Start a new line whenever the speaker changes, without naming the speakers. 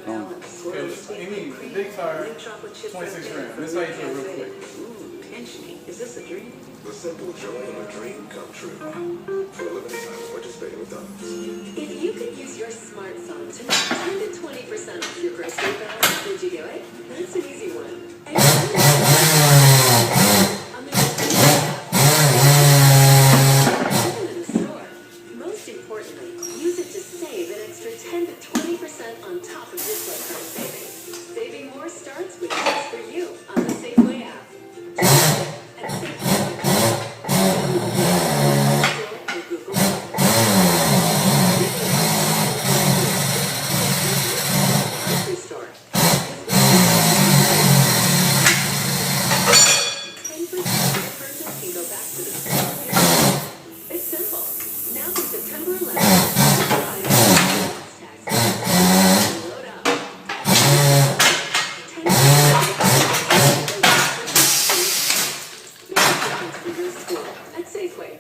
Amy, big tire, 26 grand. This how you do it real quick.
Ooh, pinch me. Is this a dream?
The simple joy of a dream come true. For a limited time, participating with McDonald's.
If you could use your smartphone to make 10 to 20% off your grocery bill, would you do it? That's an easy one. And on the even in the store. Most importantly, use it to save an extra 10 to 20% on top of your Club Card savings. Saving more starts with Just for You on the Safeway app. And Safeway. Or Google Play. Grocery store. 10% of your purchase can go back to the store. It's simple. Now through September 11th, load up. 10% for your school at Safeway.